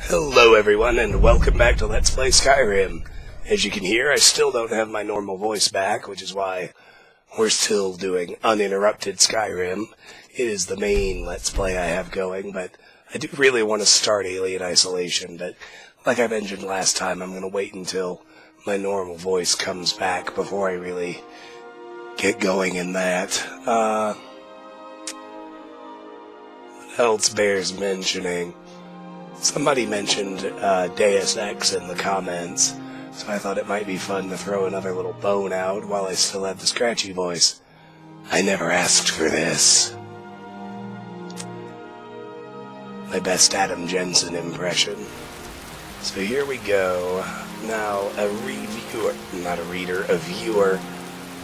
Hello everyone, and welcome back to Let's Play Skyrim. As you can hear, I still don't have my normal voice back, which is why we're still doing uninterrupted Skyrim. It is the main Let's Play I have going, but I do really want to start Alien Isolation, but like I mentioned last time, I'm going to wait until my normal voice comes back before I really get going in that. What else bears mentioning? Somebody mentioned Deus Ex in the comments, so I thought it might be fun to throw another little bone out while I still have the scratchy voice. I never asked for this. My best Adam Jensen impression. So here we go. Now, a viewer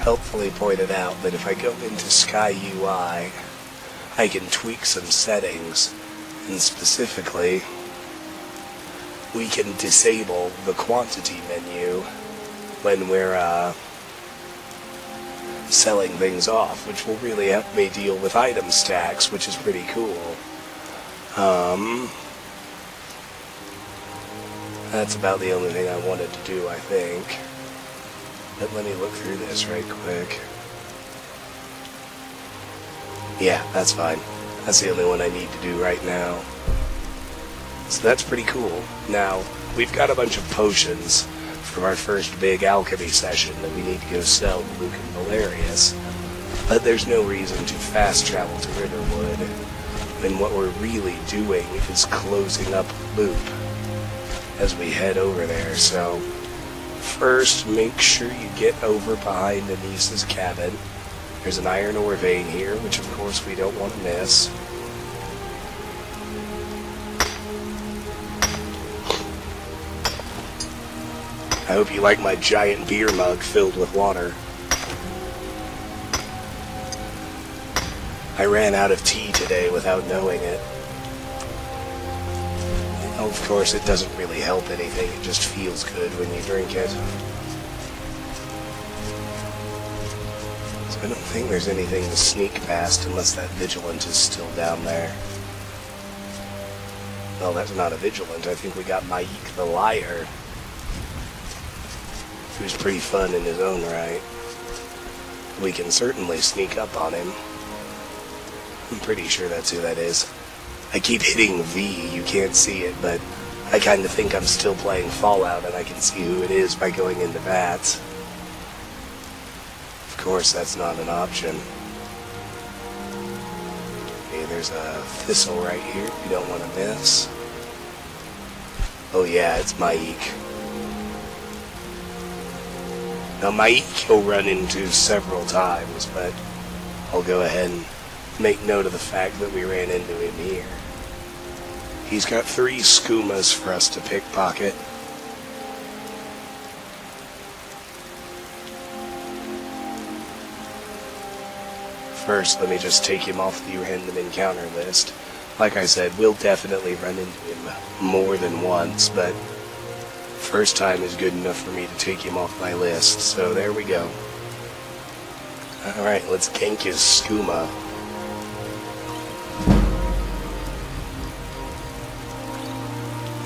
helpfully pointed out that if I go into Sky UI, I can tweak some settings, and specifically, we can disable the quantity menu when we're selling things off, which will really help me deal with item stacks, which is pretty cool. That's about the only thing I wanted to do, I think. But let me look through this right quick. Yeah, that's fine. That's the only one I need to do right now. So that's pretty cool. Now, we've got a bunch of potions from our first big alchemy session that we need to go sell to Luke and Valerius. But there's no reason to fast travel to Riverwood when what we're really doing is closing up the loop as we head over there. So, first, make sure you get over behind Anissa's cabin. There's an iron ore vein here, which of course we don't want to miss. I hope you like my giant beer mug filled with water. I ran out of tea today without knowing it. Of course, it doesn't really help anything, it just feels good when you drink it. So I don't think there's anything to sneak past unless that Vigilant is still down there. Well, that's not a Vigilant, I think we got Maik the Liar, who's pretty fun in his own right. We can certainly sneak up on him. I'm pretty sure that's who that is. I keep hitting V, you can't see it, but I kind of think I'm still playing Fallout and I can see who it is by going into VATS. Of course, that's not an option. Okay, there's a thistle right here you don't want to miss. Oh yeah, it's Maik. Now, Maik you'll run into several times, but I'll go ahead and make note of the fact that we ran into him here. He's got 3 skumas for us to pickpocket. First, let me just take him off the random encounter list. Like I said, we'll definitely run into him more than once, but first time is good enough for me to take him off my list, so there we go. Alright, let's gank his skooma.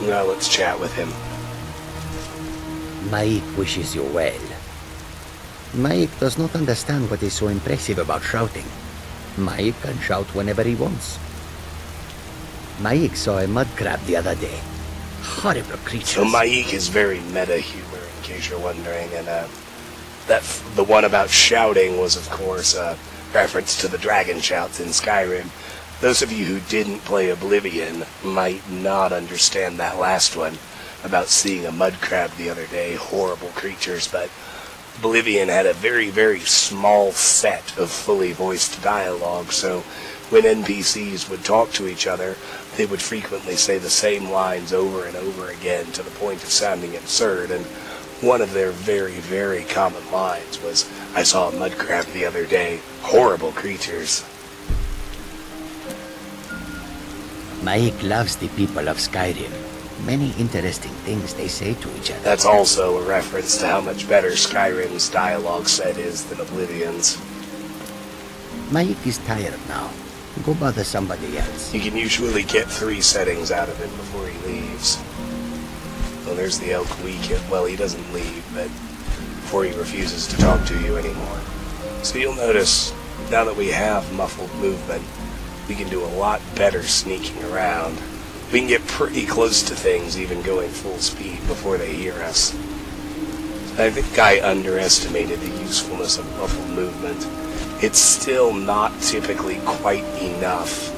Now let's chat with him. Maik wishes you well. Maik does not understand what is so impressive about shouting. Maik can shout whenever he wants. Maik saw a mudcrab the other day. Horrible creatures. So Maik is very meta humor, in case you're wondering, and the one about shouting was, of course, a reference to the dragon shouts in Skyrim. Those of you who didn't play Oblivion might not understand that last one about seeing a mudcrab the other day. Horrible creatures, but Oblivion had a very, very small set of fully voiced dialogue, so when NPCs would talk to each other, they would frequently say the same lines over and over again to the point of sounding absurd, and one of their very, very common lines was, "I saw a mudcrab the other day. Horrible creatures." Maik loves the people of Skyrim. Many interesting things they say to each other. That's also a reference to how much better Skyrim's dialogue set is than Oblivion's. Maik is tired now. Go bother somebody else. You can usually get 3 settings out of him before he leaves. Well, there's the elk well, he doesn't leave, but before he refuses to talk to you anymore. So you'll notice, now that we have muffled movement, we can do a lot better sneaking around. We can get pretty close to things, even going full speed, before they hear us. I think I underestimated the usefulness of muffled movement. It's still not typically quite enough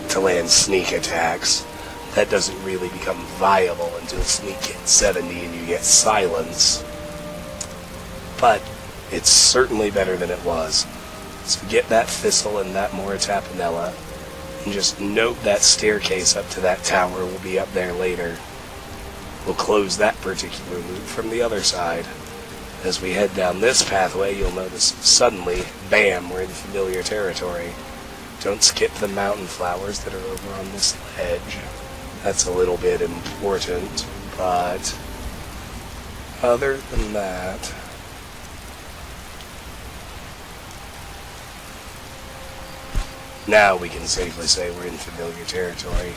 to land sneak attacks. That doesn't really become viable until sneak gets 70 and you get silence. But it's certainly better than it was. So get that thistle and that Mora Tapanella, and just note that staircase up to that tower will be up there later. We'll close that particular loop from the other side. As we head down this pathway, you'll notice suddenly, bam, we're in familiar territory. Don't skip the mountain flowers that are over on this ledge. That's a little bit important, but other than that, now we can safely say we're in familiar territory,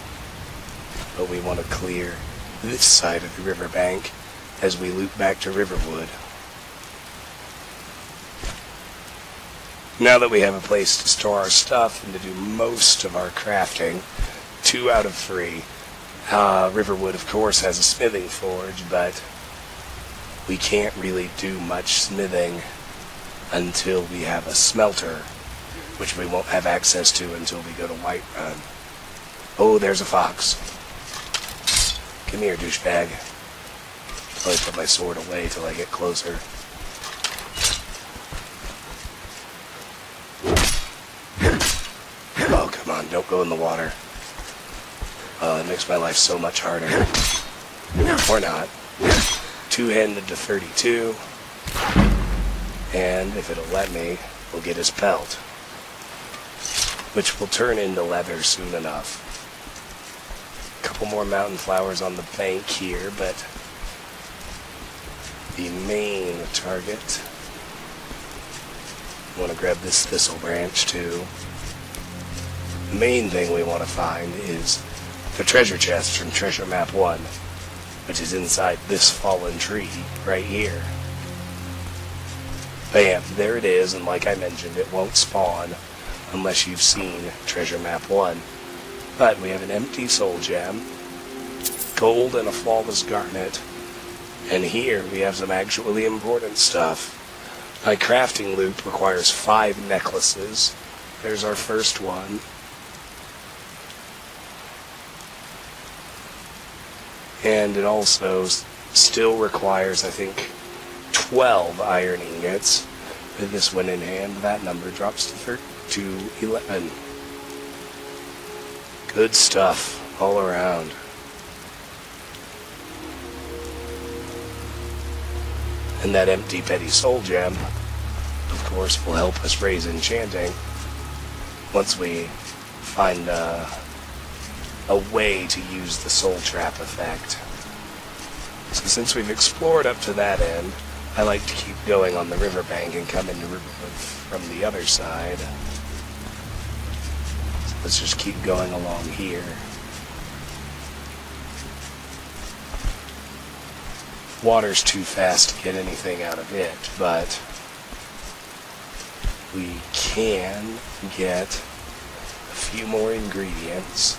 but we want to clear this side of the riverbank as we loop back to Riverwood. Now that we have a place to store our stuff and to do most of our crafting, 2 out of 3, Riverwood of course has a smithing forge, but we can't really do much smithing until we have a smelter, which we won't have access to until we go to Whiterun. Oh, there's a fox. Come here, douchebag. I'll put my sword away till I get closer. Oh, come on, don't go in the water. Oh, it makes my life so much harder. Or not. 2-handed to 32. And if it'll let me, we'll get his pelt, which will turn into leather soon enough. A couple more mountain flowers on the bank here, but the main target, I want to grab this thistle branch too. The main thing we want to find is the treasure chest from Treasure Map 1, which is inside this fallen tree right here. Bam, there it is, and like I mentioned, it won't spawn unless you've seen Treasure Map 1. But we have an empty soul gem, gold and a flawless garnet, and here we have some actually important stuff. My crafting loop requires 5 necklaces. There's our first one. And it also still requires, I think, 12 iron ingots. With this one in hand, that number drops to 11. Good stuff all around. And that empty petty soul gem, of course, will help us raise enchanting once we find a way to use the soul trap effect. So since we've explored up to that end, I like to keep going on the riverbank and come into Riverwood from the other side. So let's just keep going along here. Water's too fast to get anything out of it, but we can get a few more ingredients.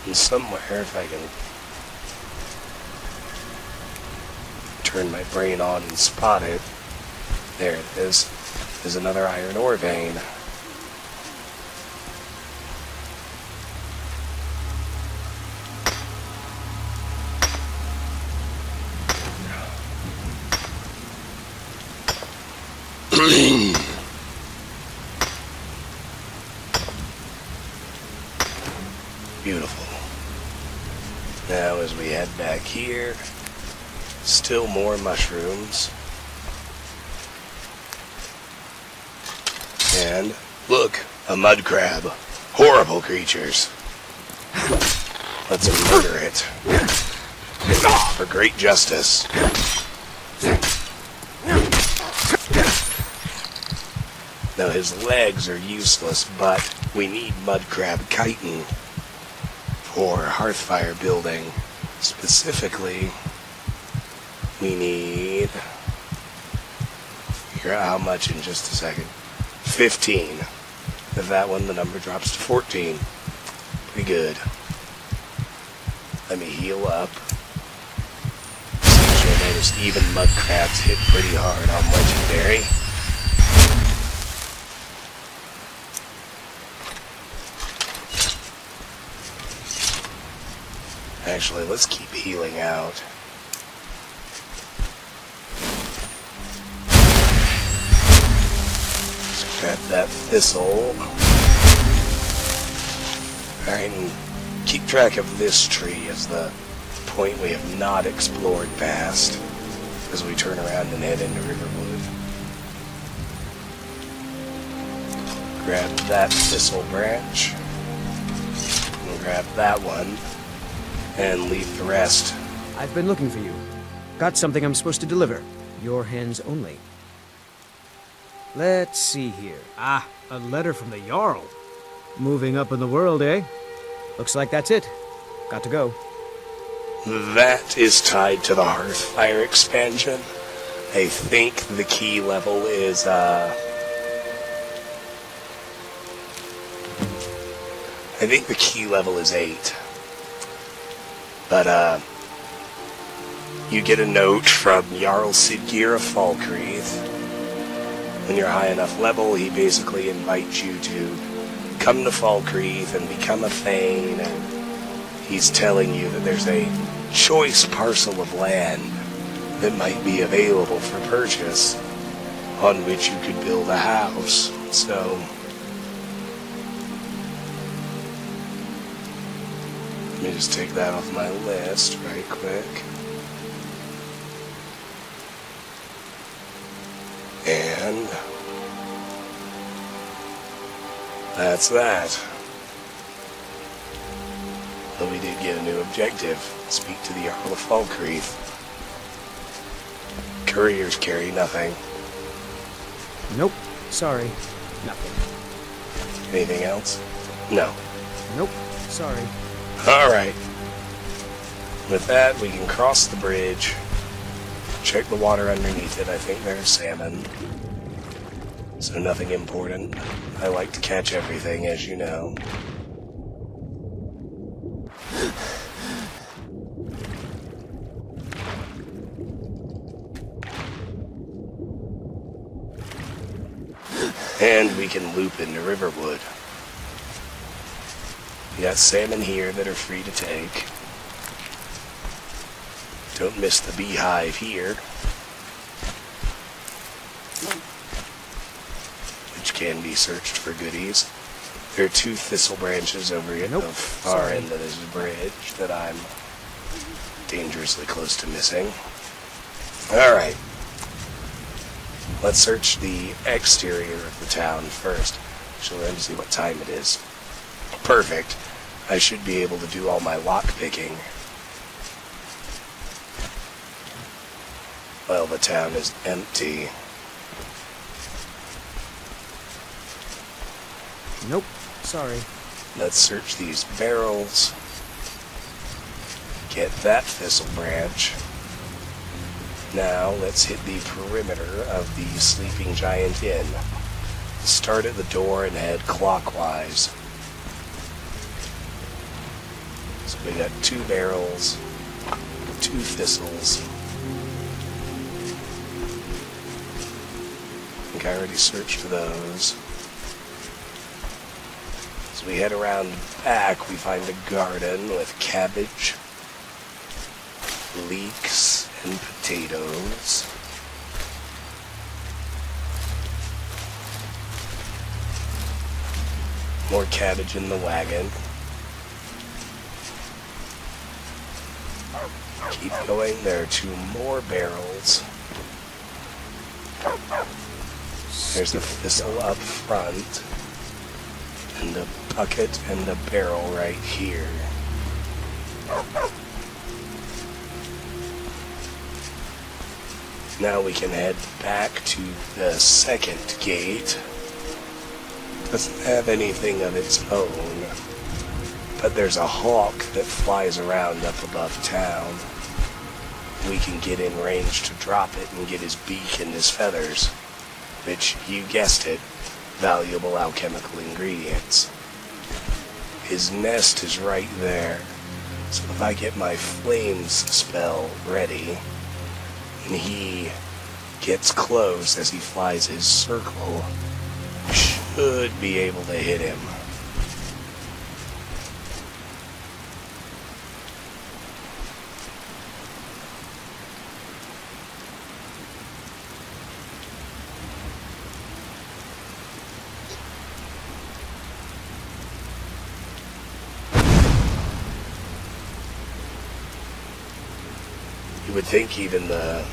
And somewhere, if I can turn my brain on and spot it, there it is. There's another iron ore vein. Beautiful. Now as we head back here, still more mushrooms. And look, a mudcrab. Horrible creatures. Let's murder it. For great justice. Now his legs are useless, but we need Mudcrab chitin for hearthfire building. Specifically, we need... figure out how much in just a second. 15. With that one, the number drops to 14. Pretty good. Let me heal up. I noticed even Mudcrabs hit pretty hard on Legendary. Actually, let's keep healing out. Let's grab that thistle. Alright, and keep track of this tree as the point we have not explored past as we turn around and head into Riverwood. Grab that thistle branch. And grab that one. And leave the rest. I've been looking for you. Got something I'm supposed to deliver. Your hands only. Let's see here. Ah, a letter from the Jarl. Moving up in the world, eh? Looks like that's it. Got to go. That is tied to the Hearthfire expansion. I think the key level is, I think the key level is 8. But, you get a note from Jarl Siggeir of Falkreath. When you're high enough level, he basically invites you to come to Falkreath and become a Thane, and he's telling you that there's a choice parcel of land that might be available for purchase, on which you could build a house. So, let me just take that off my list right quick. And that's that. But we did get a new objective. Speak to the Jarl of Falkreath. Couriers carry nothing. Nope. Sorry. Nothing. Anything else? No. Nope. Sorry. Alright. With that, we can cross the bridge. Check the water underneath it. I think there's salmon. So nothing important. I like to catch everything, as you know. And we can loop into Riverwood. We got salmon here that are free to take. Don't miss the beehive here, which can be searched for goodies. There are 2 thistle branches over at the far end of this bridge that I'm dangerously close to missing. Alright. Let's search the exterior of the town first. So let me see what time it is. Perfect. I should be able to do all my lock picking. Well, the town is empty. Nope. Sorry. Let's search these barrels. Get that thistle branch. Now, let's hit the perimeter of the Sleeping Giant Inn. Start at the door and head clockwise. So we got 2 barrels, 2 thistles. I think I already searched those. As we head around back, we find a garden with cabbage, leeks, and potatoes. More cabbage in the wagon. Keep going, there are 2 more barrels. There's a thistle up front, and a bucket and a barrel right here. Now we can head back to the second gate. Doesn't have anything of its own, but there's a hawk that flies around up above town. We can get in range to drop it and get his beak and his feathers, which, you guessed it, valuable alchemical ingredients. His nest is right there, so if I get my flames spell ready, and he gets close as he flies his circle, should be able to hit him. You would think even the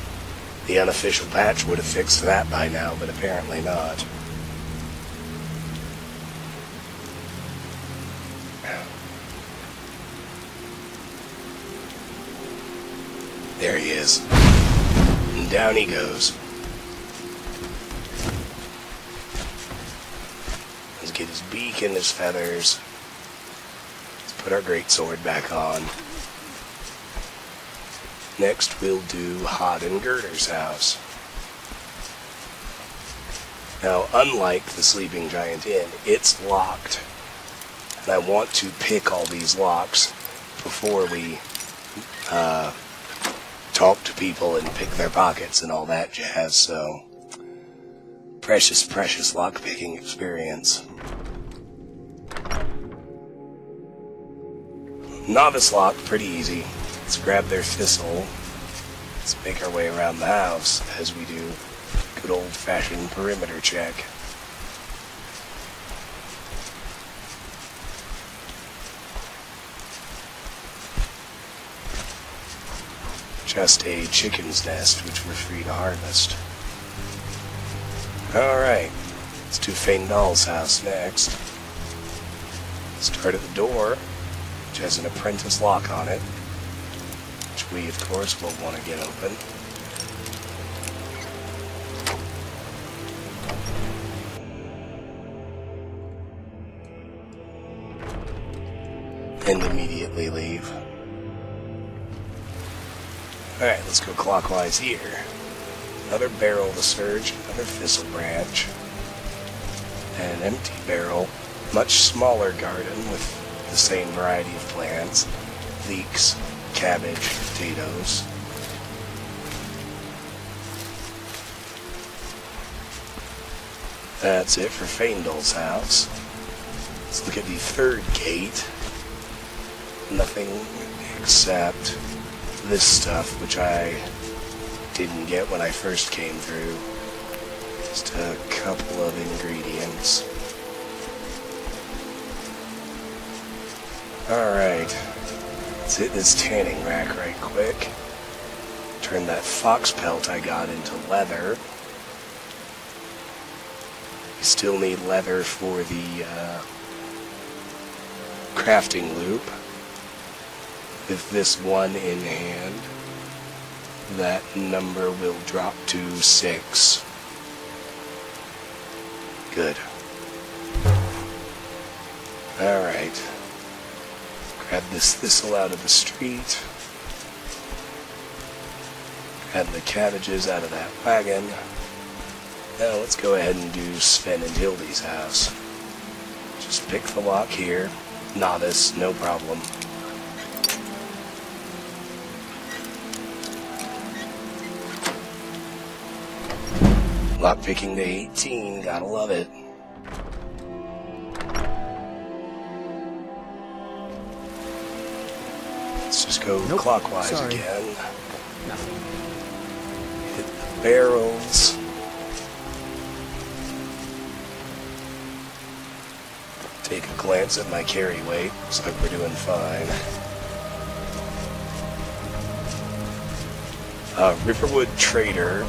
unofficial patch would have fixed that by now, but apparently not. There he is. And down he goes. Let's get his beak and his feathers. Let's put our greatsword back on. Next, we'll do Hod and Girder's house. Now, unlike the Sleeping Giant Inn, it's locked. And I want to pick all these locks before we talk to people and pick their pockets and all that jazz, so precious, precious lock-picking experience. Novice lock, pretty easy. Let's grab their thistle. Let's make our way around the house as we do good old-fashioned perimeter check. Just a chicken's nest, which we're free to harvest. Alright, let's do Feindal's house next. Start at the door, which has an apprentice lock on it, which we, of course, will want to get open. And immediately leave. Alright, let's go clockwise here. Another barrel to search, another thistle branch, and an empty barrel, much smaller garden with the same variety of plants, leeks, cabbage, potatoes. That's it for Feindal's house. Let's look at the third gate. Nothing except this stuff, which I didn't get when I first came through. Just a couple of ingredients. Alright. Let's hit this tanning rack right quick. Turn that fox pelt I got into leather. We still need leather for the crafting loop. With this one in hand, that number will drop to 6. Good. Alright. Grab this thistle out of the street. Grab the cabbages out of that wagon. Now let's go ahead and do Sven and Hildy's house. Just pick the lock here. Novice, no problem. Lockpicking to 18, gotta love it. Let's just go clockwise again. Nothing. Hit the barrels. Take a glance at my carry weight. Looks like we're doing fine. Riverwood Trader.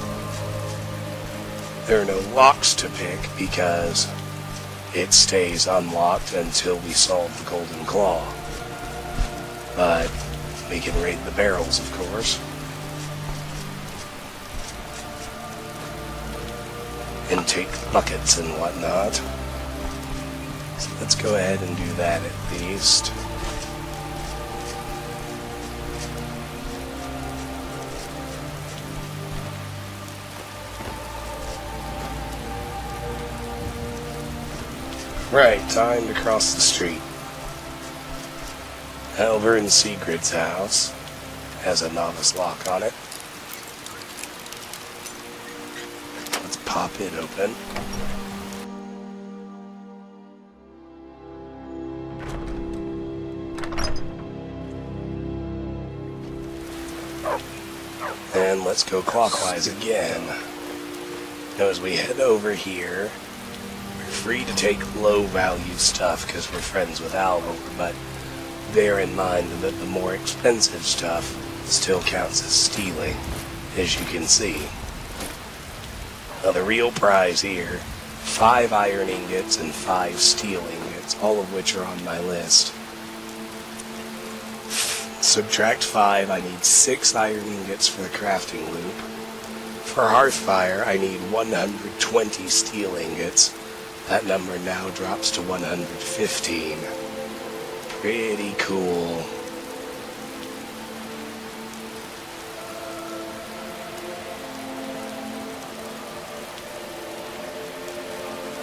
There are no locks to pick because it stays unlocked until we solve the Golden Claw. But we can raid the barrels, of course. And take buckets and whatnot. So let's go ahead and do that at least. Right, time to cross the street. Halvern Secret's house has a novice lock on it. Let's pop it open. And let's go clockwise again. Now as we head over here, we're free to take low value stuff because we're friends with Alvor, but bear in mind that the more expensive stuff still counts as stealing, as you can see. Now the real prize here, 5 iron ingots and 5 steel ingots, all of which are on my list. Subtract 5, I need 6 iron ingots for the crafting loop. For Hearthfire, I need 120 steel ingots. That number now drops to 115. Pretty cool.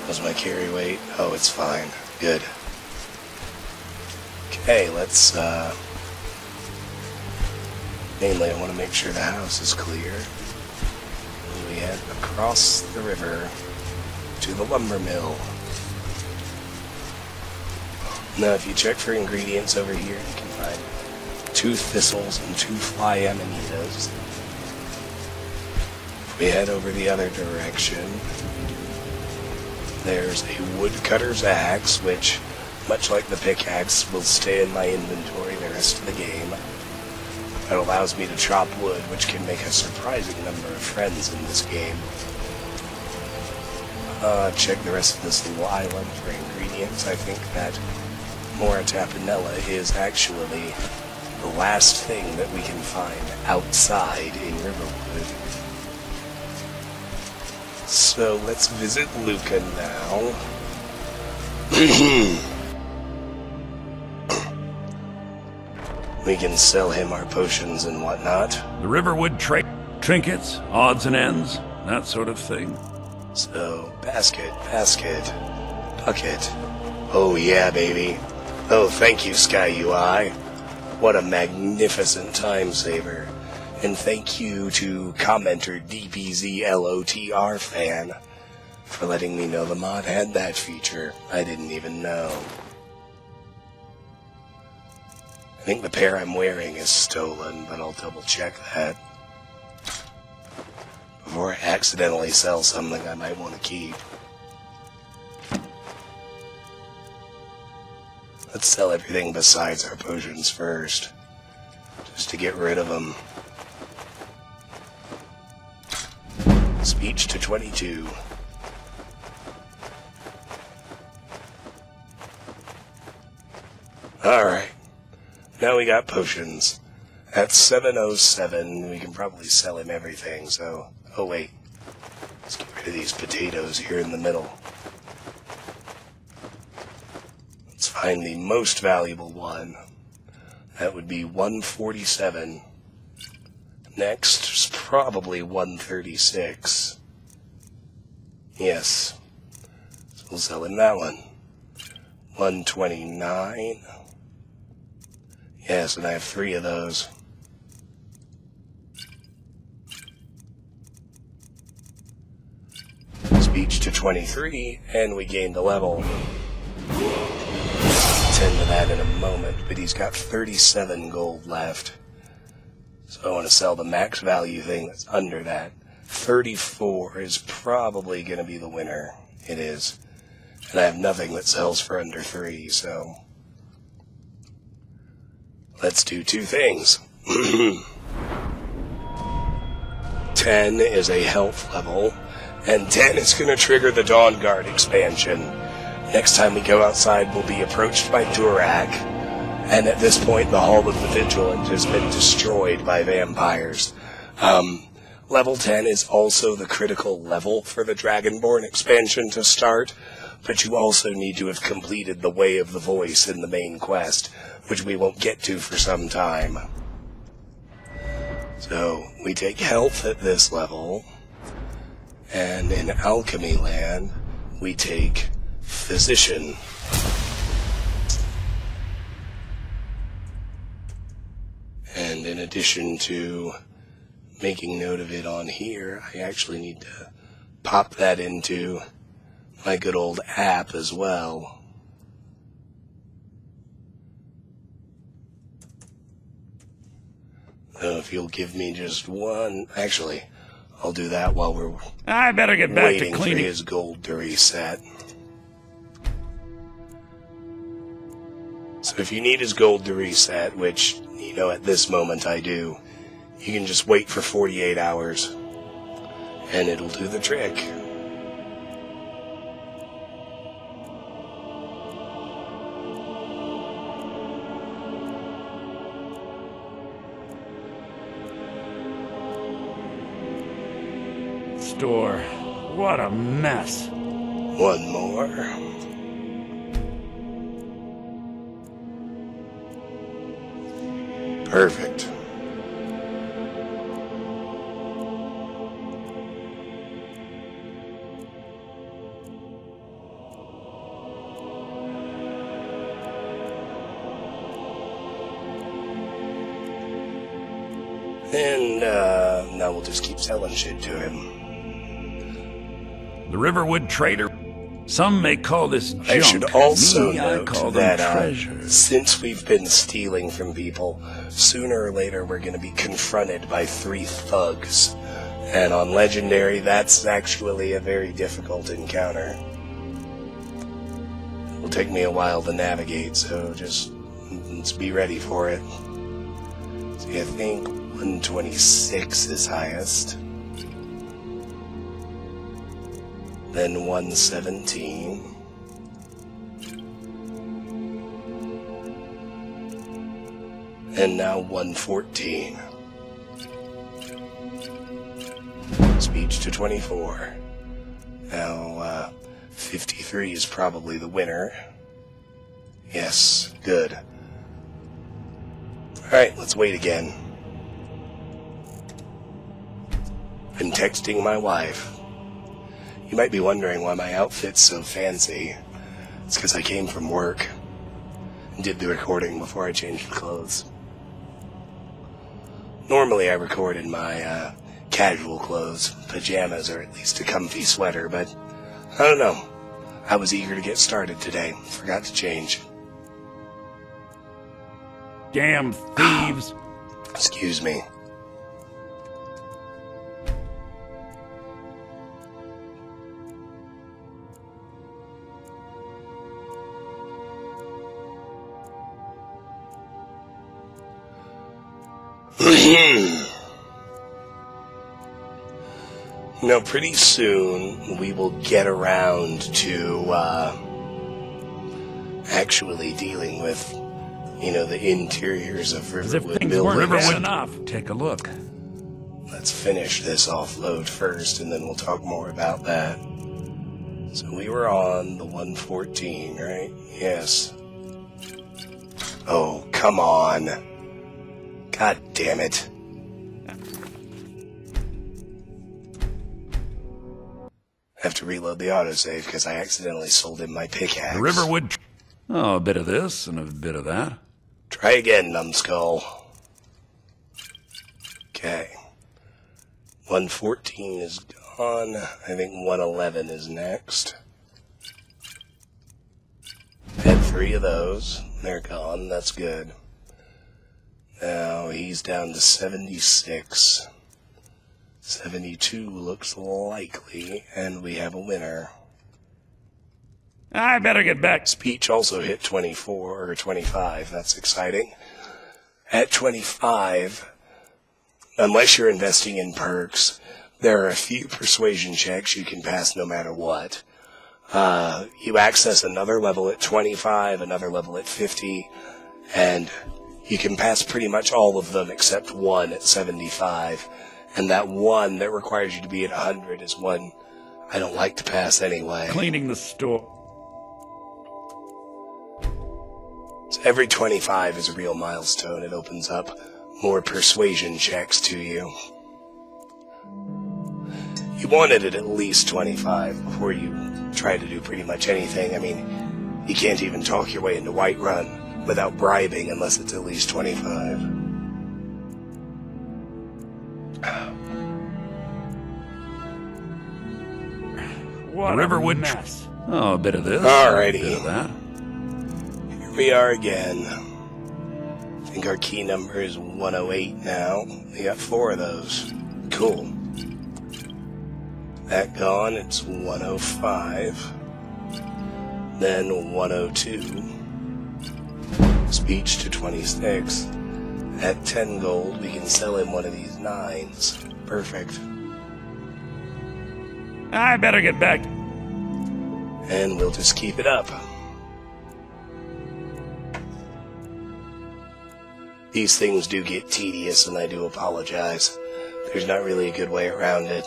What's my carry weight? Oh, it's fine. Good. Okay, let's, mainly I want to make sure the house is clear. We head across the river to the lumber mill. Now, if you check for ingredients over here, you can find 2 thistles and 2 fly amanitas. If we head over the other direction, there's a woodcutter's axe, which, much like the pickaxe, will stay in my inventory the rest of the game. It allows me to chop wood, which can make a surprising number of friends in this game. Check the rest of this little island for ingredients. I think that Mora Tapanella is actually the last thing that we can find outside in Riverwood. So let's visit Luca now. We can sell him our potions and whatnot. The Riverwood trinkets, odds and ends, that sort of thing. So, basket, bucket. Oh yeah, baby. Oh, thank you, Sky UI. What a magnificent time saver. And thank you to commenter DPZLOTR fan for letting me know the mod had that feature. I didn't even know. I think the pair I'm wearing is stolen, but I'll double check that before I accidentally sell something I might want to keep. Let's sell everything besides our potions first, just to get rid of them. Speech to 22. Alright. Now we got potions. At 707, we can probably sell him everything, so... Oh, wait. Let's get rid of these potatoes here in the middle. Let's find the most valuable one. That would be 147. Next is probably 136. Yes. So we'll sell him that one. 129. Yes, and I have 3 of those. Speech to 23, and we gained a level. I'll tend to that in a moment, but he's got 37 gold left. So I want to sell the max value thing that's under that. 34 is probably going to be the winner. It is. And I have nothing that sells for under 3, so... Let's do 2 things. 10 is a health level, and 10 is going to trigger the Dawn Guard expansion. Next time we go outside, we'll be approached by Durak, and at this point the Hall of the Vigilant has been destroyed by vampires. Level 10 is also the critical level for the Dragonborn expansion to start, but you also need to have completed the Way of the Voice in the main quest, which we won't get to for some time. So, we take health at this level, and in Alchemy Land, we take Physician. And in addition to making note of it on here, I actually need to pop that into my good old app as well. So if you'll give me just one... Actually, I'll do that while we're I better get back to waiting for cleaning. his gold to reset. So if you need his gold to reset, which, you know, at this moment I do, you can just wait for 48 hours, and it'll do the trick. Store. What a mess. One more. Perfect. And now we'll just keep selling shit to him. The Riverwood trader. Some may call this junk. I should also Me, I note call them that treasures. since we've been stealing from people, sooner or later we're going to be confronted by 3 thugs. And on Legendary, that's actually a very difficult encounter. It will take me a while to navigate, so just let's be ready for it. See, I think 126 is highest. Then 117. And now 114. Speech to 24. Now, 53 is probably the winner. Yes, good. Alright, let's wait again. Been texting my wife. You might be wondering why my outfit's so fancy. It's because I came from work and did the recording before I changed clothes. Normally I record in my casual clothes, pajamas, or at least a comfy sweater, but I don't know. I was eager to get started today. Forgot to change. Damn thieves. Excuse me. Now, pretty soon, we will get around to, actually dealing with, you know, the interiors of As if Riverwood things weren't buildings. Riverwood enough. Take a look. Let's finish this offload first, and then we'll talk more about that. So we were on the 114, right? Yes. Oh, come on. God damn it. I have to reload the autosave because I accidentally sold him my pickaxe. The Riverwood. Oh, a bit of this and a bit of that. Try again, numbskull. Okay. 114 is gone. I think 111 is next. Had 3 of those. They're gone. That's good. Now he's down to 76. 72 looks likely, and we have a winner. I better get back. Speech also hit 24 or 25. That's exciting. At 25, unless you're investing in perks, there are a few persuasion checks you can pass no matter what. You access another level at 25, another level at 50, and you can pass pretty much all of them except one at 75. And that one that requires you to be at 100 is one I don't like to pass anyway. Cleaning the store. So every 25 is a real milestone. It opens up more persuasion checks to you. You wanted it at least 25 before you try to do pretty much anything. I mean, you can't even talk your way into Whiterun without bribing unless it's at least 25. What Riverwood mess. Oh, a bit of this. Alrighty. A bit of that. Here we are again. I think our key number is 108 now. We got 4 of those. Cool. That gone, it's 105. Then 102. Speech to 26. At 10 gold, we can sell him one of these 9s. Perfect. I better get back. And we'll just keep it up. These things do get tedious, and I do apologize. There's not really a good way around it.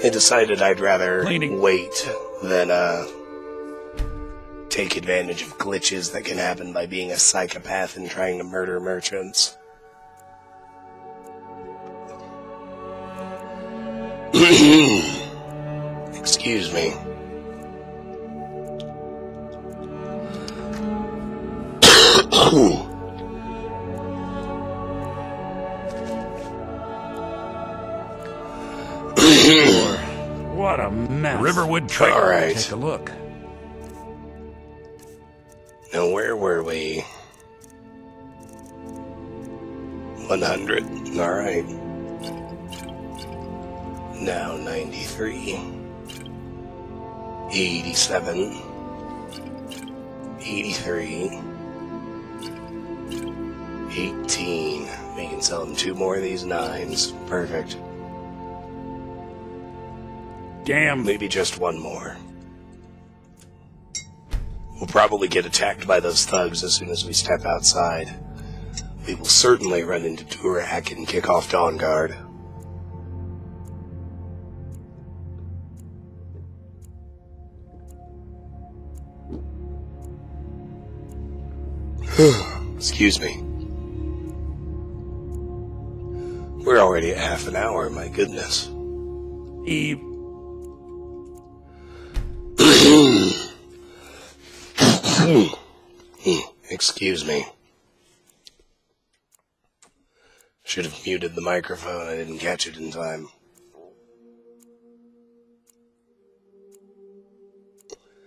I decided I'd rather wait than take advantage of glitches that can happen by being a psychopath and trying to murder merchants. Excuse me. What a mess. Riverwood Trail. All right. Take a look. Now, where were we? 100. All right. Now 93. 87. 83. 18. We can sell them 2 more of these 9s. Perfect. Damn. Maybe just 1 more. We'll probably get attacked by those thugs as soon as we step outside. We will certainly run into Durak and kick off Dawn Guard. Excuse me. We're already at half an hour, my goodness. Eve. Excuse me. Should have muted the microphone. I didn't catch it in time.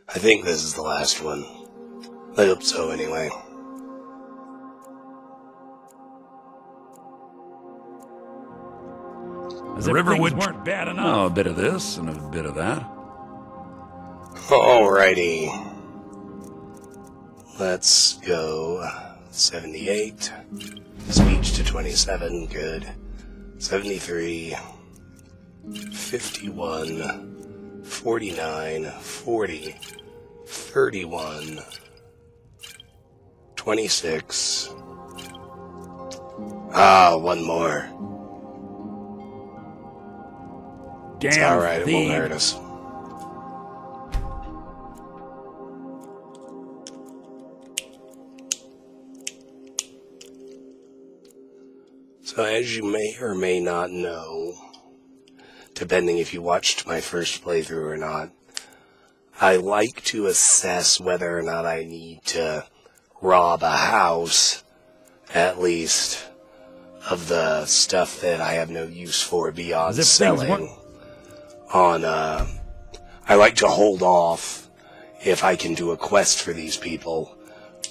I think this is the last one. I hope so, anyway. The Riverwood weren't bad enough. Oh, a bit of this and a bit of that. Alrighty. Let's go. 78. Speech to 27. Good. 73. 51. 49. 40. 31. 26. One more. Damn. It's alright, it won't hurt us. So as you may or may not know, depending if you watched my first playthrough or not, I like to assess whether or not I need to rob a house, at least, of the stuff that I have no use for beyond selling. I like to hold off if I can do a quest for these people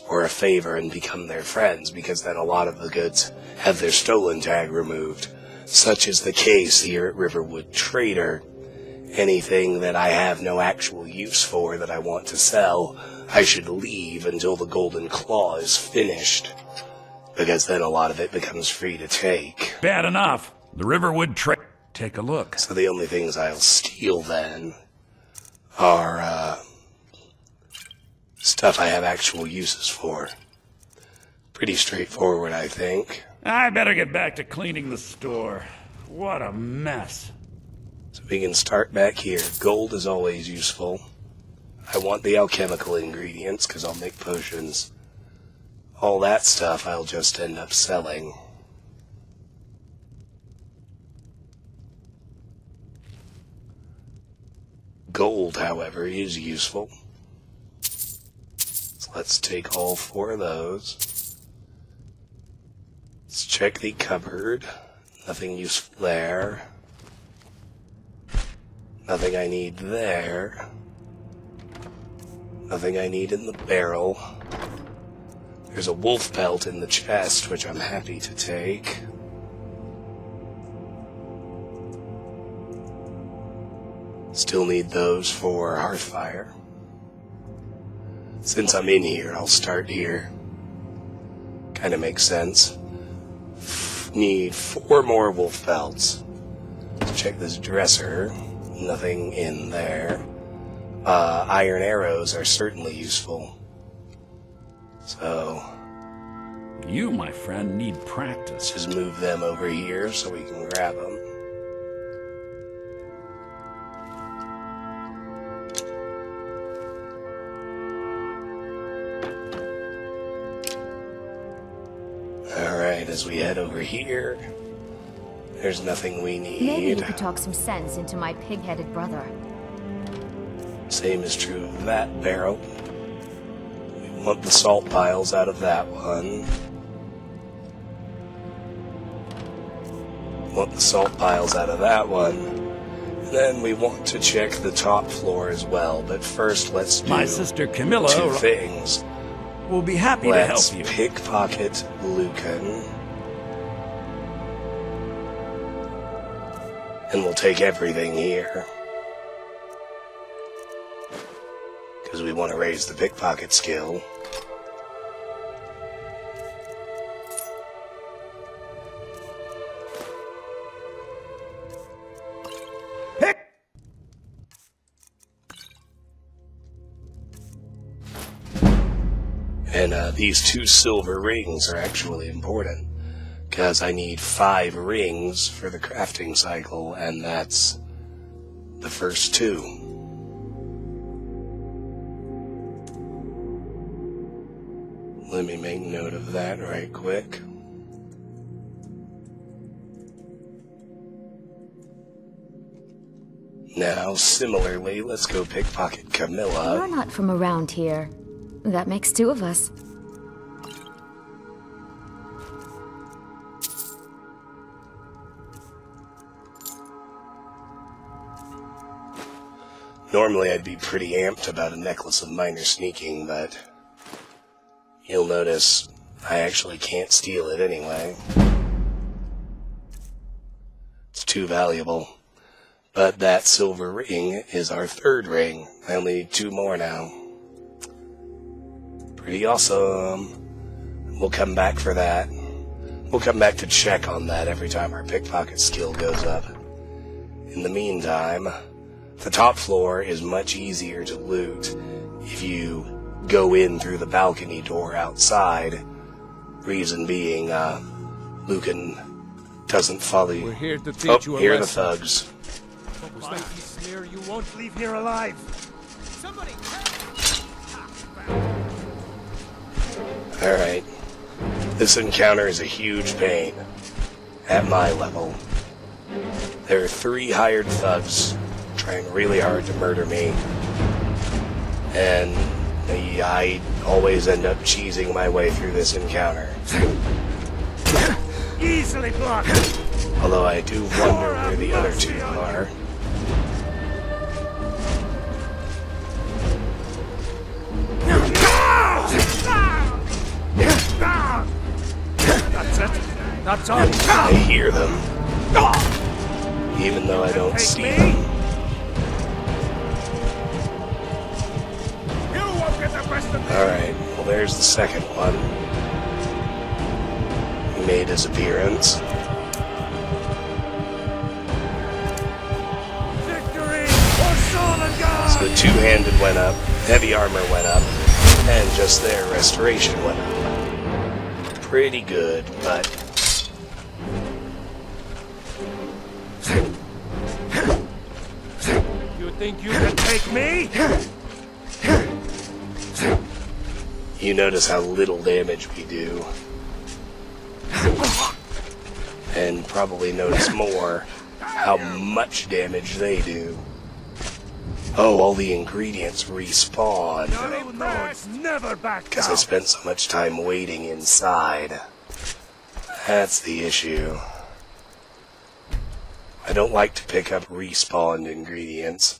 or a favor and become their friends, because then a lot of the goods have their stolen tag removed, such is the case here at Riverwood Trader. Anything that I have no actual use for that I want to sell, I should leave until the Golden Claw is finished, because then a lot of it becomes free to take. Bad enough. The Riverwood Trader. Take a look. So the only things I'll steal then are stuff I have actual uses for. Pretty straightforward, I think. I better get back to cleaning the store. What a mess. So we can start back here. Gold is always useful. I want the alchemical ingredients because I'll make potions. All that stuff I'll just end up selling. Gold, however, is useful. So let's take all 4 of those. Let's check the cupboard. Nothing useful there. Nothing I need there. Nothing I need in the barrel. There's a wolf pelt in the chest, which I'm happy to take. Still need those for Hearthfire. Since I'm in here, I'll start here. Kinda makes sense. Need 4 more wolf pelts. Let's check this dresser. Nothing in there. Iron arrows are certainly useful. So... You, my friend, need practice. just move them over here so we can grab them. Alright, as we head over here, there's nothing we need. Maybe you could talk some sense into my pig-headed brother. Same is true of that barrel. We want the salt piles out of that one. Want the salt piles out of that one. And then we want to check the top floor as well. But first, let's do My sister Camilla 2 things. will be happy Let's to help you. pickpocket Lucan. And we'll take everything here. Because we want to raise the pickpocket skill. And these 2 silver rings are actually important, because I need 5 rings for the crafting cycle, and that's the first 2. Let me make note of that right quick. Now, similarly, let's go pickpocket Camilla. You're not from around here. That makes 2 of us. Normally I'd be pretty amped about a necklace of minor sneaking, but you'll notice I actually can't steal it anyway. It's too valuable. But that silver ring is our 3rd ring. I only need 2 more now. Pretty awesome. We'll come back for that. We'll come back to check on that every time our pickpocket skill goes up. In the meantime, the top floor is much easier to loot if you go in through the balcony door outside. Reason being, Lucan doesn't follow you. We're here to teach you a here are the lesson. thugs. You won't leave here alive. Somebody! Alright. This encounter is a huge pain. At my level. There are 3 hired thugs trying really hard to murder me. And I always end up cheesing my way through this encounter. Easily blocked. Although I do wonder where the other 2 are. That's it. That's all. I hear them, even though I don't see them. You won't get the best of me. Alright, well there's the second one. He made his appearance. Victory or Soul and God. So the 2-handed went up, heavy armor went up, and just their restoration went up. Pretty good, but... Think you can take me? You notice how little damage we do. And probably notice more how much damage they do. Oh, all the ingredients respawn. Never back down. Because I spent so much time waiting inside. That's the issue. I don't like to pick up respawned ingredients.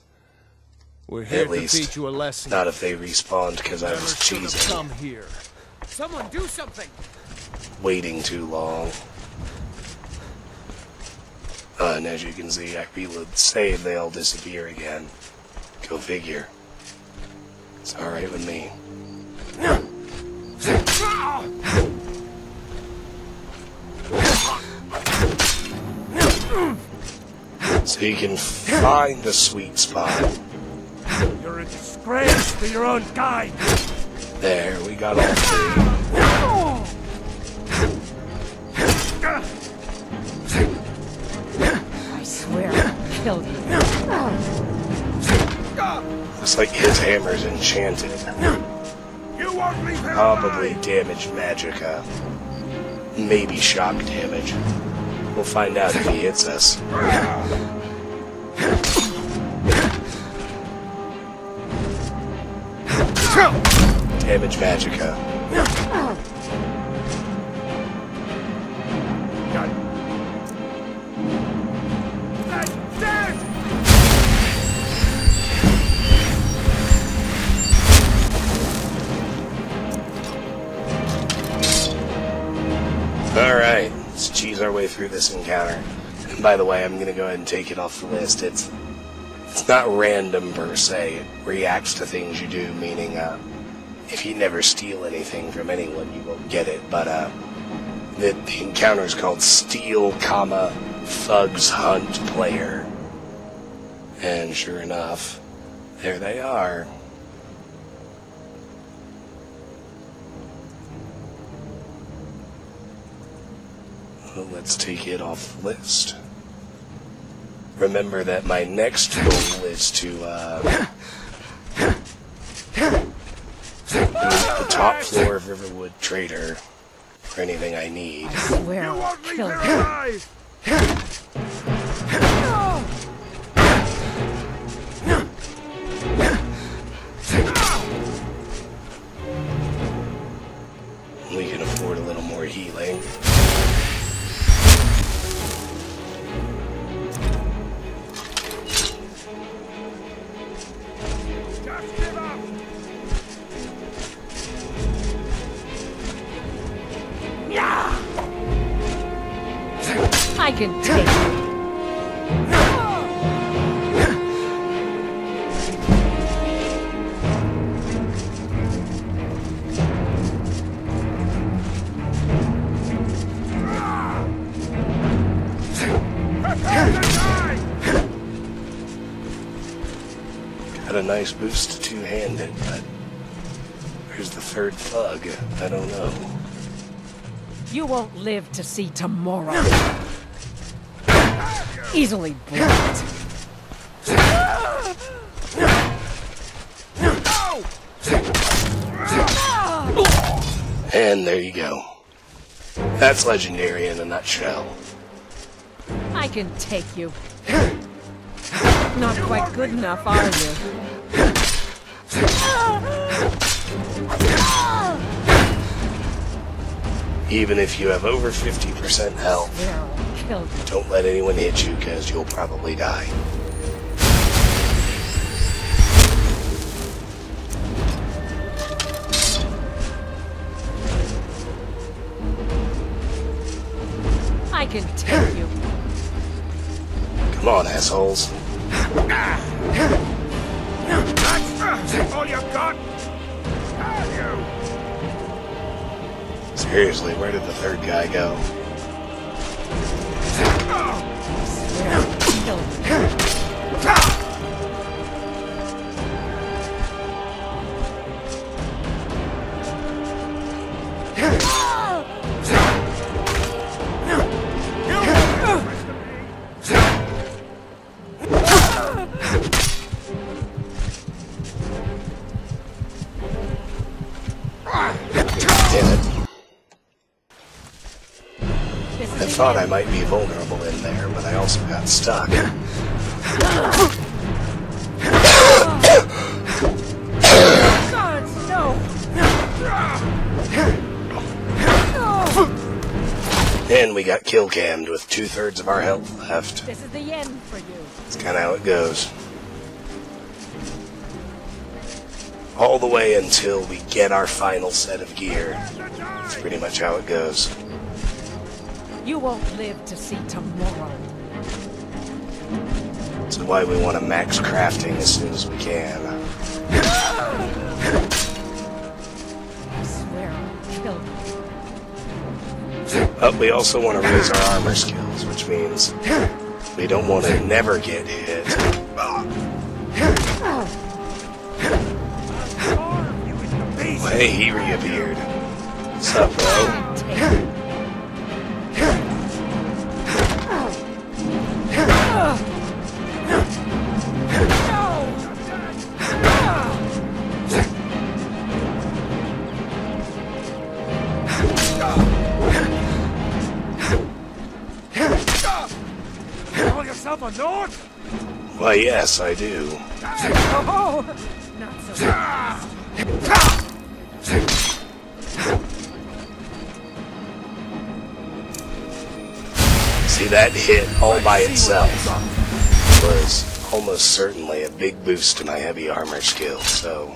We're here At least, to teach you a lesson. not if they respawned because I was cheesing. Come here. Someone do something! Waiting too long. And as you can see, I reload the save, they all disappear again. Go figure. It's alright with me. So you can find the sweet spot. You're a disgrace to your own kind. There, we got all three. I swear I'll kill you. Looks like his hammer's enchanted. You won't leave him Probably alive. damage magicka. Maybe shock damage. We'll find out if he hits us. Damage magicka. Alright, let's cheese our way through this encounter. And by the way, I'm gonna go ahead and take it off the list. It's not random per se. It reacts to things you do, meaning if you never steal anything from anyone, you won't get it. But the encounter is called Steal, Thugs Hunt Player. And sure enough, there they are. Well, let's take it off the list. Remember that my next goal is to the top floor of Riverwood Trader for anything I need. I swear You I'll won't leave kill him you. alive. We can afford a little more healing. Just give up. I can take you. Got a nice boost to two-handed, but where's the third thug? I don't know. You won't live to see tomorrow. Easily blocked. And there you go. That's legendary in a nutshell. I can take you. Not quite good enough, are you? Even if you have over 50% health, Swear I'll kill you. don't let anyone hit you, because you'll probably die. I can take you. Come on, assholes. That's all you got? Have you? Seriously, where did the third guy go? Swear I'll kill you. thought I might be vulnerable in there, but I also got stuck. God, no! And we got kill cammed with 2/3 of our health left. This is the end for you. That's kind of how it goes. All the way until we get our final set of gear. That's pretty much how it goes. You won't live to see tomorrow. That's why we want to max crafting as soon as we can. I swear I'll kill you. But we also want to raise our armor skills, which means we don't want to never get hit. Hey, he reappeared. What's up, bro? Call yourself a Nord? Why, yes, I do. Oh, not so fast. See, that hit all by itself was almost certainly a big boost to my heavy armor skill, so...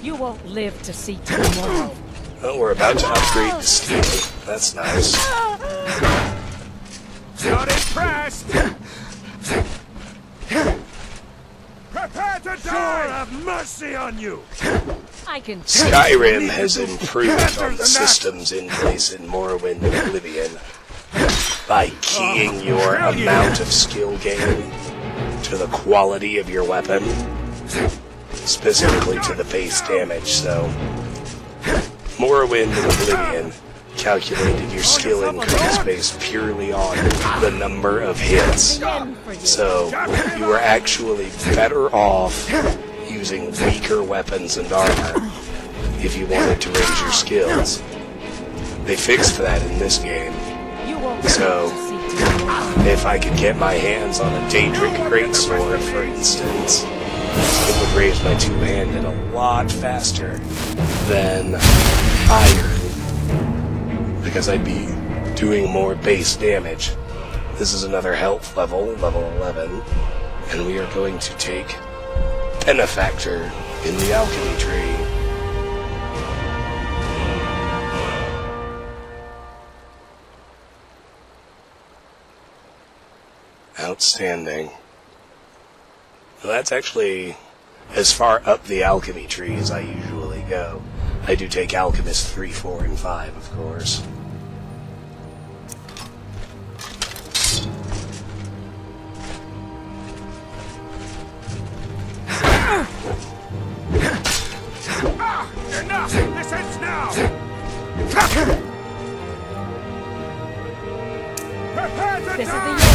You won't live to see tomorrow. Oh, we're about to upgrade to steel. That's nice. Not impressed! Prepare to die! Have mercy on you! I can Skyrim has improved on the systems in place in Morrowind and Oblivion by keying your amount of skill gain to the quality of your weapon, specifically to the base damage. So, Morrowind and Oblivion calculated your skill increase based purely on the number of hits. So, you were actually better off using weaker weapons and armor if you wanted to raise your skills. They fixed that in this game. So, if I could get my hands on a Daedric Greatsword, for instance, it would raise my two-handed a lot faster than Iron, because I'd be doing more base damage. This is another health level, level 11, and we are going to take Benefactor in the alchemy tree. Outstanding. Well, that's actually as far up the alchemy tree as I usually go. I do take Alchemist 3, 4, and 5, of course. Enough! This ends now! Prepare to This is the die!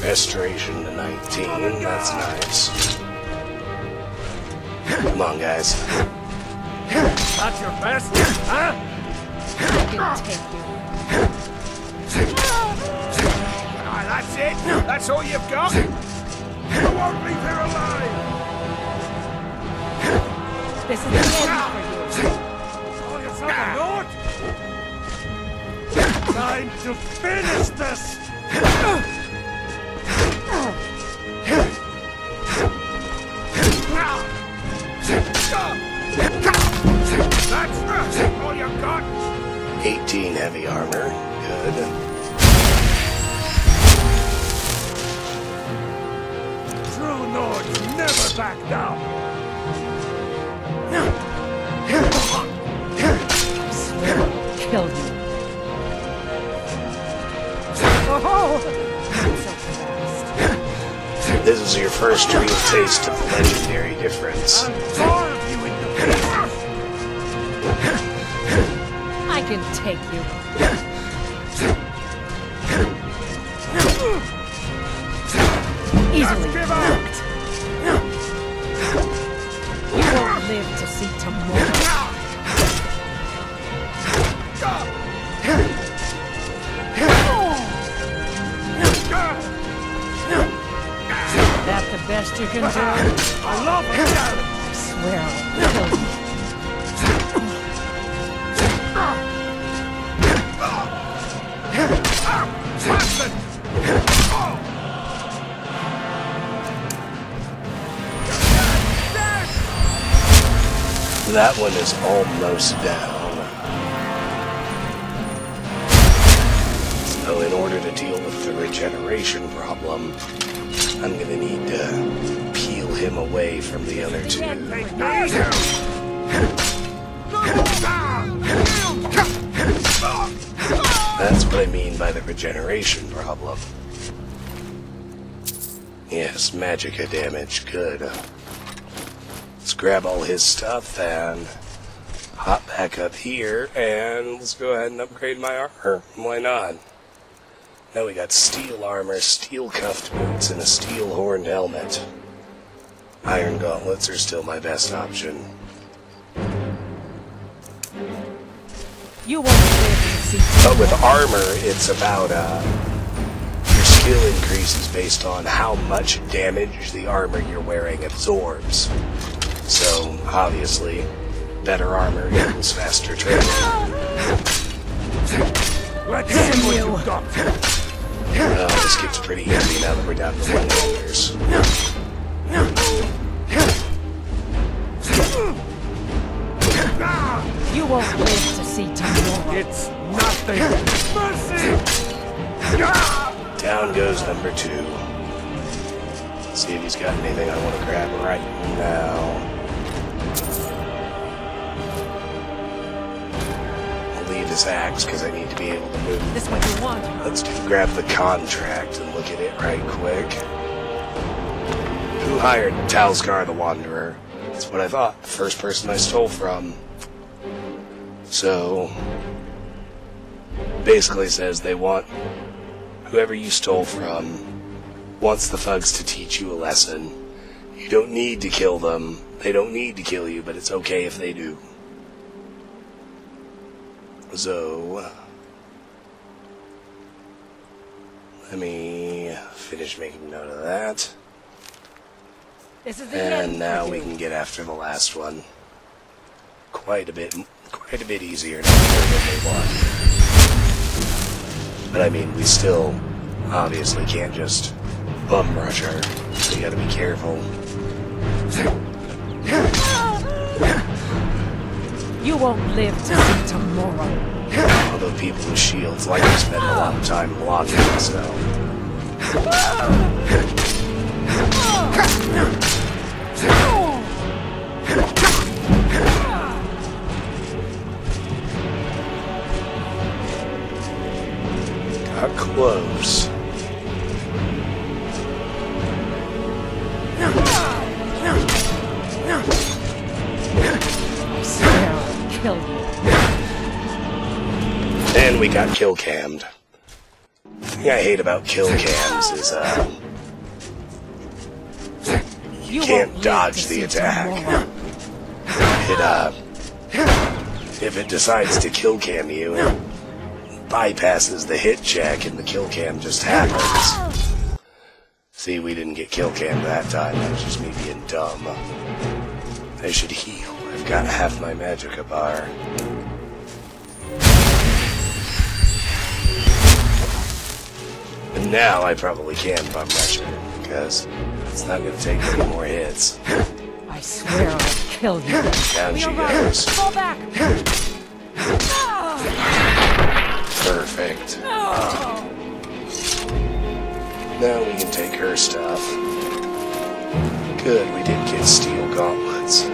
Restoration to 19, that's nice. Come on, guys. That's your best, huh? I can take you. Ah, that's it? That's all you've got? You won't leave here alive! This is the end for you. Call yourself a Nord? Time to finish this! That's all you got? 18 heavy armor, good. True Nords never back down! I swear I'll kill you. Oh, not so fast. This is your first real taste of the legendary difference. I'll carve you into pieces! I can take you. Easily Give up! knocked. You won't live to see tomorrow. best you can do. I love it. I swear I'll kill you. That one is almost down. So in order to deal with the regeneration problem, I'm gonna need to peel him away from the other two. That's what I mean by the regeneration problem. Yes, magicka damage, good. Let's grab all his stuff and hop back up here, and let's go ahead and upgrade my armor. Why not? Now we got steel armor, steel cuffed boots, and a steel horned helmet. Iron gauntlets are still my best option. You won't live to see But with armor, it's about, your skill increases based on how much damage the armor you're wearing absorbs. So, obviously, better armor equals faster training. Let's see what you got. Well, this gets pretty heavy now that we're down to one-handers. You won't live to see tomorrow. It's nothing. Mercy! Down goes number 2. Let's see if he's got anything I want to grab right now. I'll leave his axe because I need to be able to move. This what you want? Let's grab the contract and look at it right quick. Who hired Talskar the Wanderer? That's what I thought. The first person I stole from. So, basically says they want whoever you stole from wants the thugs to teach you a lesson. You don't need to kill them. They don't need to kill you, but it's okay if they do. So, let me finish making note of that. This is the And end now for we you. can get after the last one. Quite a bit easier now than they want. But I mean, we still obviously can't just bum rush her. So you gotta be careful. You won't live to see tomorrow. Although people with shields like to spend a lot of time blocking, so. Got close. I swear I'll kill you. And we got kill cammed. The thing I hate about kill cams is, you can't won't dodge live to the see attack. tomorrow. If it decides to kill cam you, it bypasses the hit check and the kill cam just happens. See, we didn't get kill cam that time, that was just me being dumb. I should heal. I've got half my magicka bar. And now I probably can bum rush her, because it's not going to take any more hits. I swear I'll kill you. Down she You're right. goes. Fall back. Perfect. Now we can take her stuff. Good, we did get steel gauntlets.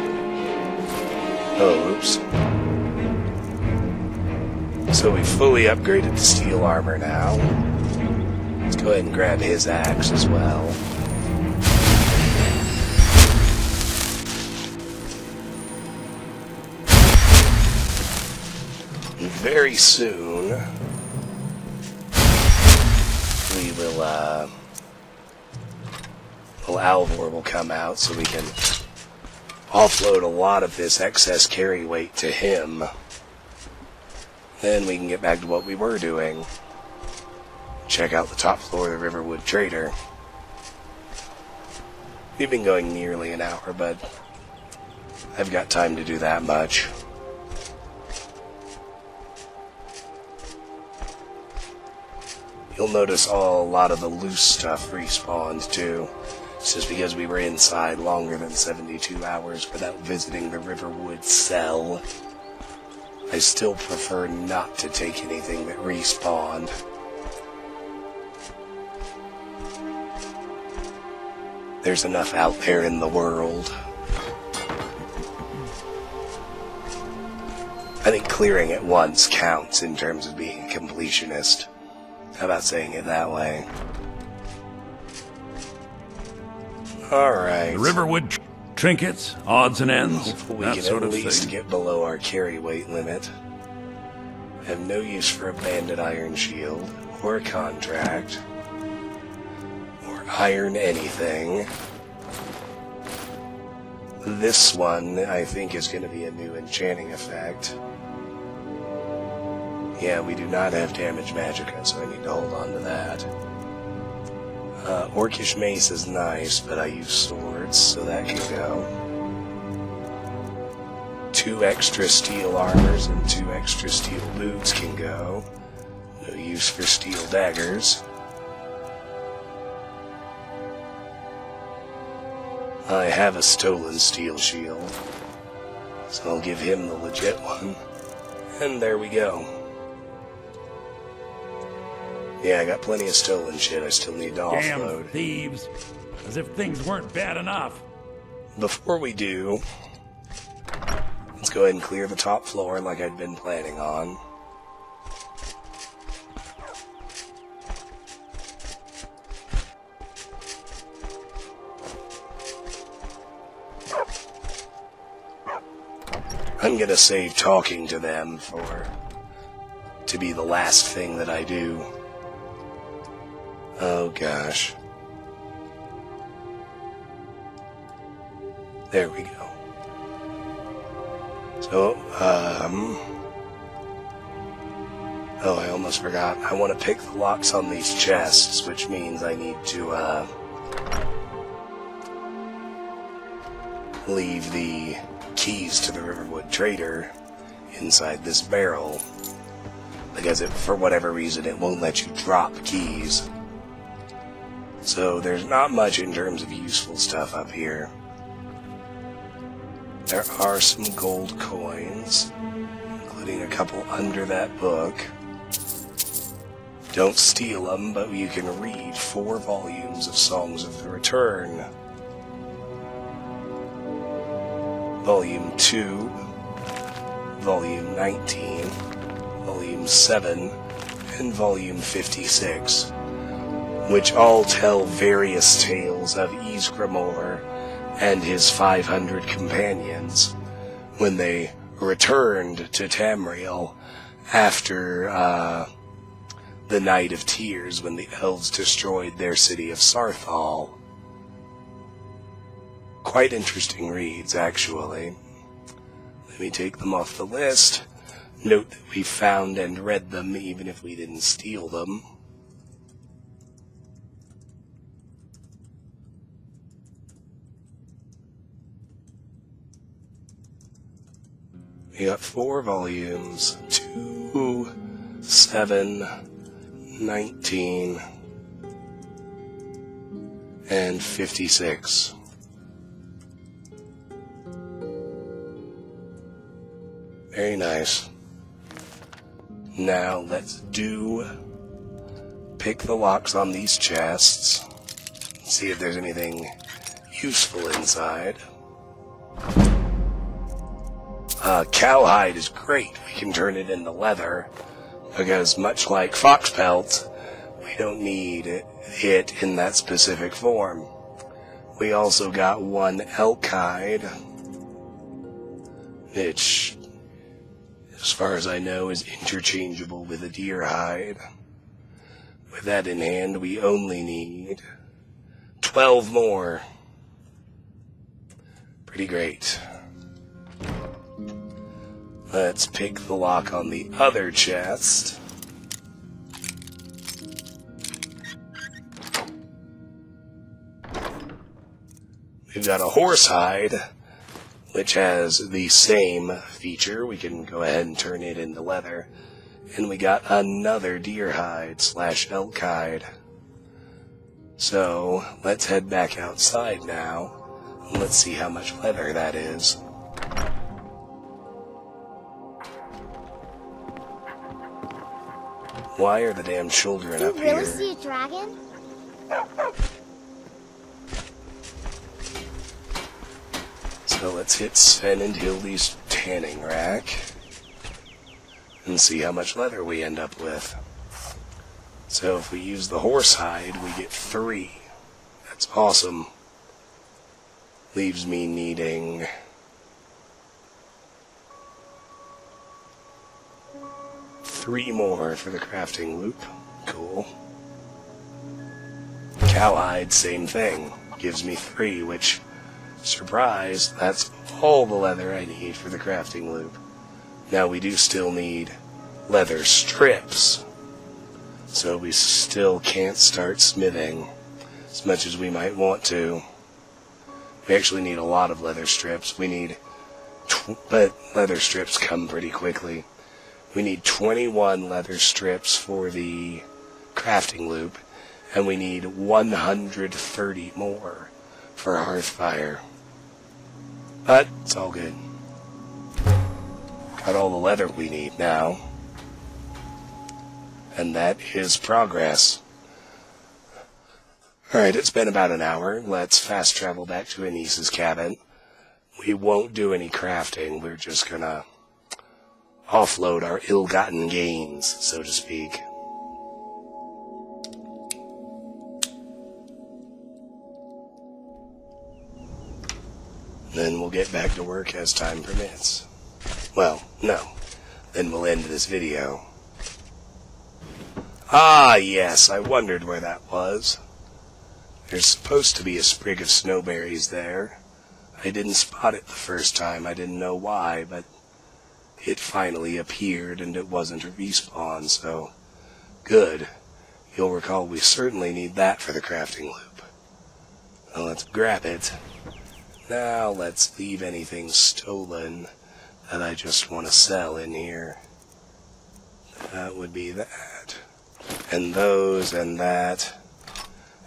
Oh, oops. So we fully upgraded to steel armor now. Let's go ahead and grab his axe as well. And very soon, we will, Alvor will come out so we can offload a lot of this excess carry weight to him. Then we can get back to what we were doing. Check out the top floor of the Riverwood Trader. We've been going nearly an hour, but I've got time to do that much. You'll notice a lot of the loose stuff respawned too. It's just because we were inside longer than 72 hours without visiting the Riverwood cell. I still prefer not to take anything that respawned. There's enough out there in the world. I think clearing it once counts in terms of being a completionist. How about saying it that way? Alright. The Riverwood trinkets, odds and ends, Hopefully we that can sort at of least thing. get below our carry weight limit. I have no use for a banded iron shield, or a contract, or iron anything. This one, I think, is going to be a new enchanting effect. Yeah, we do not have damage magicka, so I need to hold on to that. Orcish mace is nice, but I use swords, so that can go. 2 extra steel armors and 2 extra steel boots can go. No use for steel daggers. I have a stolen steel shield, so I'll give him the legit one. And there we go. Yeah, I got plenty of stolen shit I still need to offload. Damn thieves. As if things weren't bad enough. Before we do, let's go ahead and clear the top floor like I'd been planning on. I'm gonna save talking to them to be the last thing that I do. Oh gosh. There we go. So, oh, I almost forgot. I want to pick the locks on these chests, which means I need to, leave the keys to the Riverwood trader inside this barrel. Because for whatever reason, it won't let you drop keys. So there's not much in terms of useful stuff up here. There are some gold coins, including a couple under that book. Don't steal them, but you can read 4 volumes of Songs of the Return. Volume 2, Volume 19, Volume 7, and Volume 56. Which all tell various tales of Ysgramor and his 500 companions when they returned to Tamriel after the Night of Tears, when the elves destroyed their city of Sarthal. Quite interesting reads, actually. Let me take them off the list. Note that we found and read them even if we didn't steal them. We got 4 volumes, 2, 7, 19, and 56. Very nice. Now let's pick the locks on these chests, see if there's anything useful inside. Cowhide is great. We can turn it into leather, because much like fox pelt, we don't need it in that specific form. We also got 1 elk hide, which, as far as I know, is interchangeable with a deer hide. With that in hand, we only need 12 more. Pretty great. Let's pick the lock on the other chest. We've got a horse hide, which has the same feature. We can go ahead and turn it into leather. And we got another deer hide / elk hide. So, let's head back outside now. And let's see how much leather that is. Why are the damn children up here? Really see a dragon? So let's hit Sven and Hildy's tanning rack and see how much leather we end up with. So if we use the horse hide, we get 3. That's awesome. Leaves me needing 3 more for the crafting loop. Cool. Cowhide, same thing. Gives me 3, which, surprise, that's all the leather I need for the crafting loop. Now we do still need leather strips, so we still can't start smithing as much as we might want to. We actually need a lot of leather strips. We need, but leather strips come pretty quickly. We need 21 leather strips for the crafting loop, and we need 130 more for Hearthfire. But it's all good. Got all the leather we need now. And that is progress. Alright, it's been about an hour. Let's fast travel back to Anis's cabin. We won't do any crafting. We're just gonna offload our ill-gotten gains, so to speak. Then we'll get back to work as time permits. Well, no. Then we'll end this video. Ah, yes, I wondered where that was. There's supposed to be a sprig of snowberries there. I didn't spot it the first time. I didn't know why, but it finally appeared and it wasn't a respawn, so good. You'll recall we certainly need that for the crafting loop. Well, let's grab it. Now let's leave anything stolen that I just want to sell in here. That would be that. And those, and that,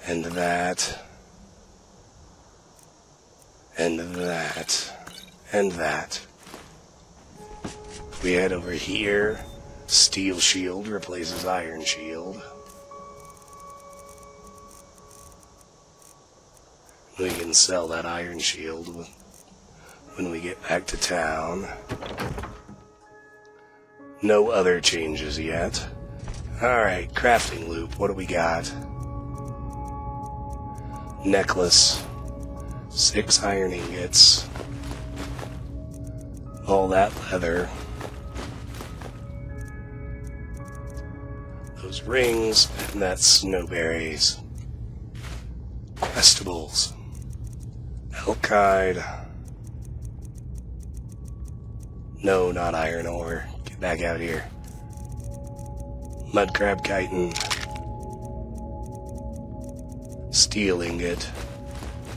and that, and that, and that. We head over here. Steel shield replaces iron shield. We can sell that iron shield when we get back to town. No other changes yet. Alright, crafting loop. What do we got? Necklace. 6 iron ingots. All that leather. Those rings, and that's snowberries. Questables. Elk hide. No, not iron ore. Get back out here. Mudcrab chitin. Steel ingot.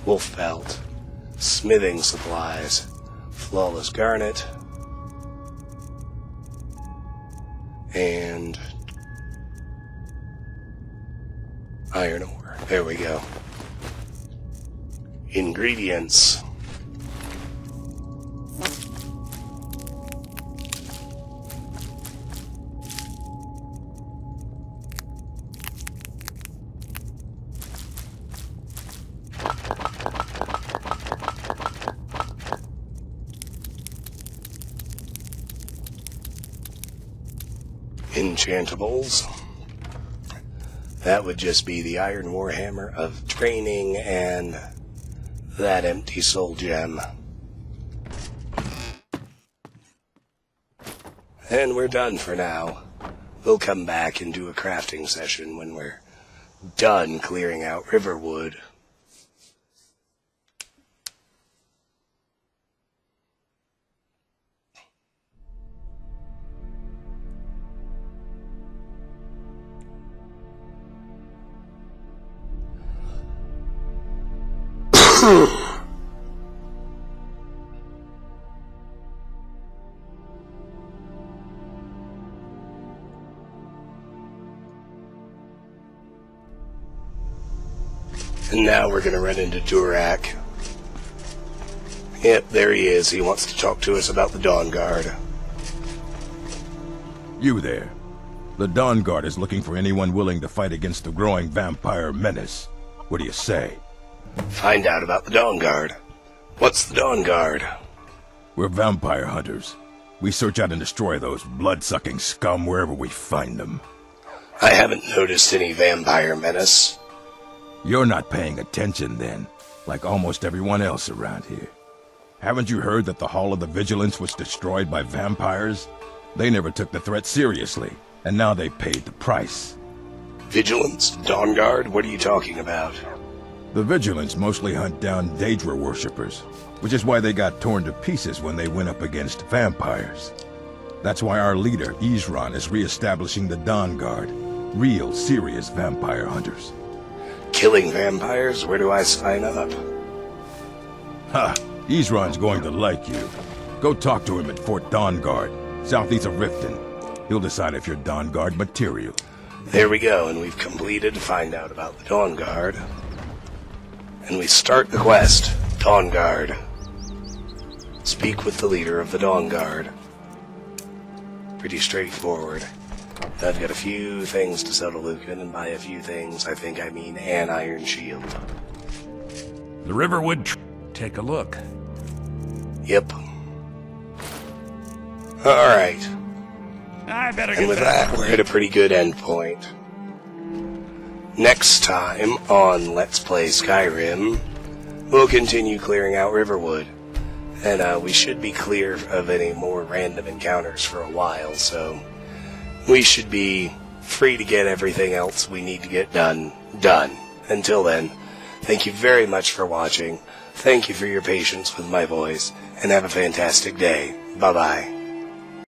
Wolf pelt. Smithing supplies. Flawless garnet. And iron ore. There we go. Ingredients. Enchantables. That would just be the Iron Warhammer of training and that empty soul gem. And we're done for now. We'll come back and do a crafting session when we're done clearing out Riverwood. And now we're going to run into Durak. Yep, there he is. He wants to talk to us about the Dawn Guard. You there. The Dawn Guard is looking for anyone willing to fight against the growing vampire menace. What do you say? Find out about the Dawn Guard. What's the Dawn Guard? We're vampire hunters. We search out and destroy those blood-sucking scum wherever we find them. I haven't noticed any vampire menace. You're not paying attention then, like almost everyone else around here. Haven't you heard that the Hall of the Vigilance was destroyed by vampires? They never took the threat seriously, and now they paid the price. Vigilance? Dawn Guard? What are you talking about? The Vigilance mostly hunt down Daedra worshippers, which is why they got torn to pieces when they went up against vampires. That's why our leader, Isran, is re-establishing the Dawn Guard. Real, serious vampire hunters. Killing vampires? Where do I sign up? Ha! Isran's going to like you. Go talk to him at Fort Dawn Guard, southeast of Riften. He'll decide if you're Dawn Guard material. There we go, and we've completed to find out about the Dawn Guard. And we start the quest. Dawn Guard. Speak with the leader of the Dawn Guard. Pretty straightforward. I've got a few things to sell to Lucan, and by a few things, I think I mean an iron shield. The Riverwood. Take a look. Yep. Alright. I better get And with back. that, we're at a pretty good end point. Next time on Let's Play Skyrim, we'll continue clearing out Riverwood. And we should be clear of any more random encounters for a while, so we should be free to get everything else we need to get done. Until then, thank you very much for watching. Thank you for your patience with my voice, and have a fantastic day. Bye-bye.